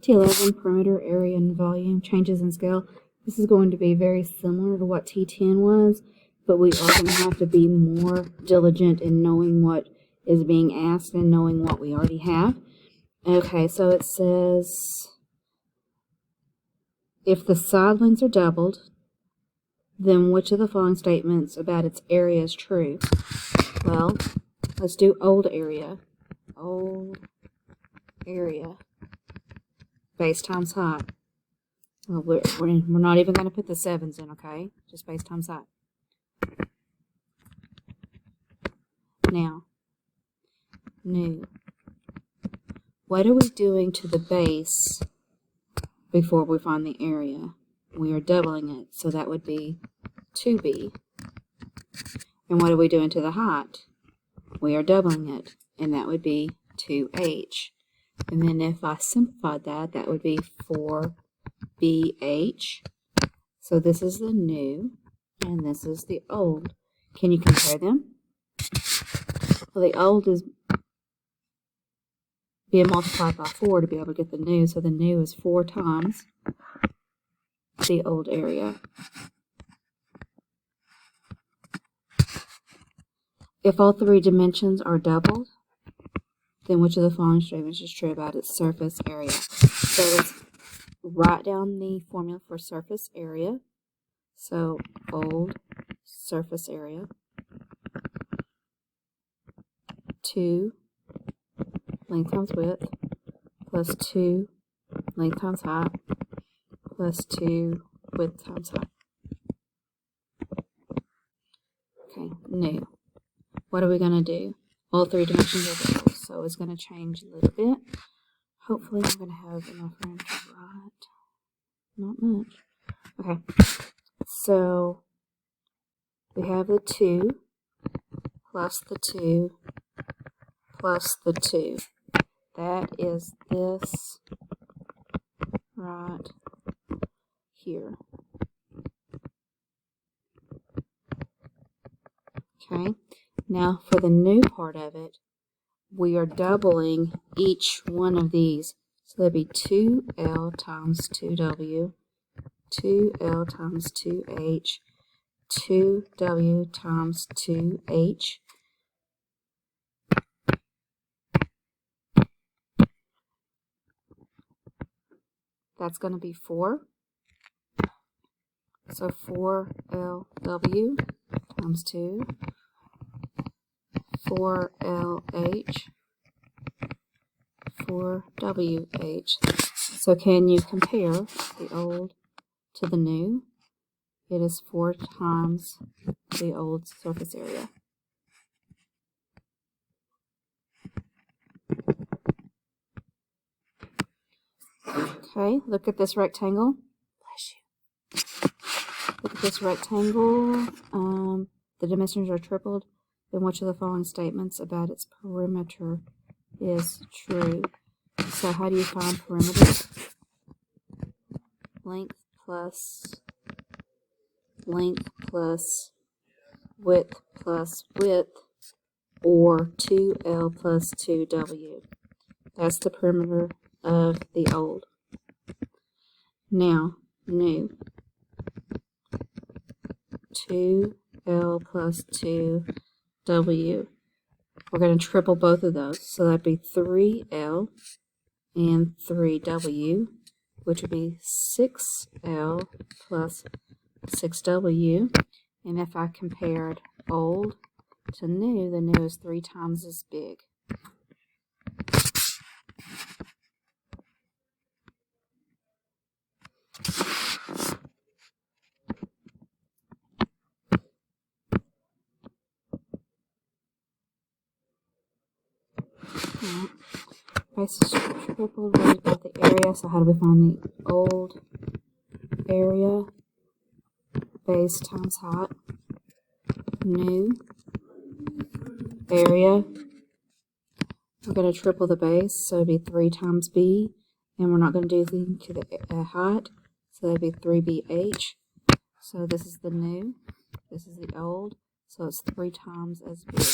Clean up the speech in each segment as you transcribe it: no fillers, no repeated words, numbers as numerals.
T11, perimeter, area, and volume, changes in scale. This is going to be very similar to what T10 was, but we are going to have to be more diligent in knowing what is being asked and knowing what we already have. Okay, so it says, if the side lengths are doubled, then which of the following statements about its area is true? Well, let's do old area. Old area. Base times height. Well, we're not even going to put the 7s in, okay? Just base times height. Now, new. What are we doing to the base before we find the area? We are doubling it, so that would be 2b. And what are we doing to the height? We are doubling it, and that would be 2h. And then if I simplified that, that would be 4bh. So this is the new, and this is the old. Can you compare them? Well, the old is being multiplied by 4 to be able to get the new, so the new is 4 times the old area. If all 3 dimensions are doubled, then which of the following statements is true about its surface area? So let's write down the formula for surface area. So old surface area, 2 length times width, plus 2 length times height, plus 2 width times height. Okay, new. What are we going to do? All 3 dimensions are doubled, so it's going to change a little bit. Hopefully I'm going to have enough room to write. Not much. Okay, so we have the 2 plus the 2 plus the 2. That is this right here. Okay, now for the new part of it, we are doubling each one of these. So that'd be 2L times 2W, 2L times 2H, 2W times 2H. That's going to be 4. So 4LW times 2, 4LH, 4WH. So can you compare the old to the new? It is 4 times the old surface area. Okay, look at this rectangle. Bless you. Look at this rectangle. The dimensions are tripled. Then which of the following statements about its perimeter is true? So how do you find perimeter? Length plus width, or 2L plus 2W. That's the perimeter of the old. Now, new. 2L plus 2W. We're going to triple both of those. So that'd be 3L and 3W, which would be 6L plus 6W. And if I compared old to new, the new is 3 times as big. Base is tripled, we've got the area, so how do we find the old area? Base times height. New area. We're going to triple the base, so it'd be 3 times B, and we're not going to do anything to the height, so that'd be 3BH. So this is the new, this is the old, so it's 3 times as big.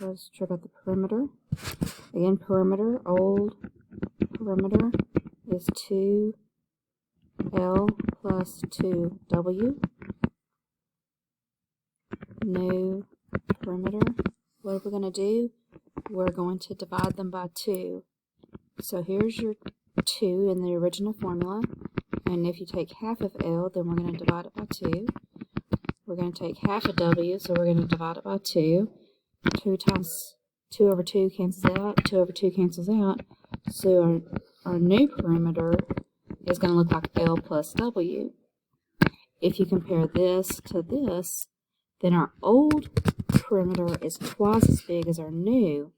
Let's check out the perimeter. Again, perimeter, old perimeter is 2L plus 2W. New perimeter. What are we going to do? We're going to divide them by 2. So here's your 2 in the original formula. And if you take half of L, then we're going to divide it by 2. We're going to take half of W, so we're going to divide it by 2. 2 times 2 over 2 cancels out. 2 over 2 cancels out. So our new perimeter is going to look like L plus W. If you compare this to this, then our old perimeter is twice as big as our new.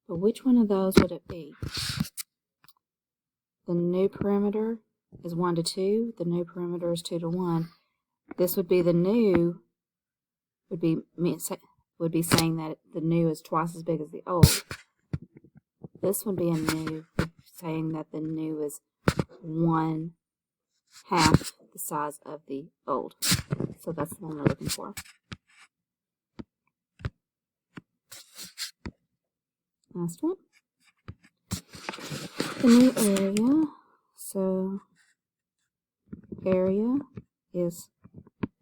But which one of those would it be? The new perimeter is 1 to 2. The new perimeter is 2 to 1. This would be the new, would be saying that the new is twice as big as the old. This would be a new, saying that the new is 1/2 the size of the old. So that's the one we're looking for. Last one. The new area. So area is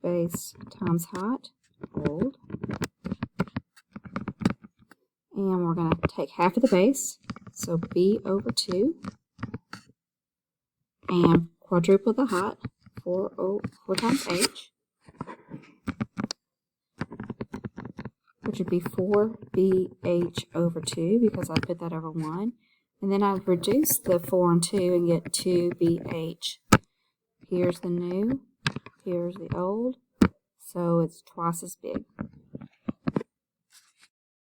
base times height, old. And we're going to take half of the base, so B over 2. And quadruple the height, 4 times H, which would be 4BH over 2, because I put that over 1. And then I reduce the 4 and 2 and get 2BH. Here's the new, here's the old, so it's twice as big.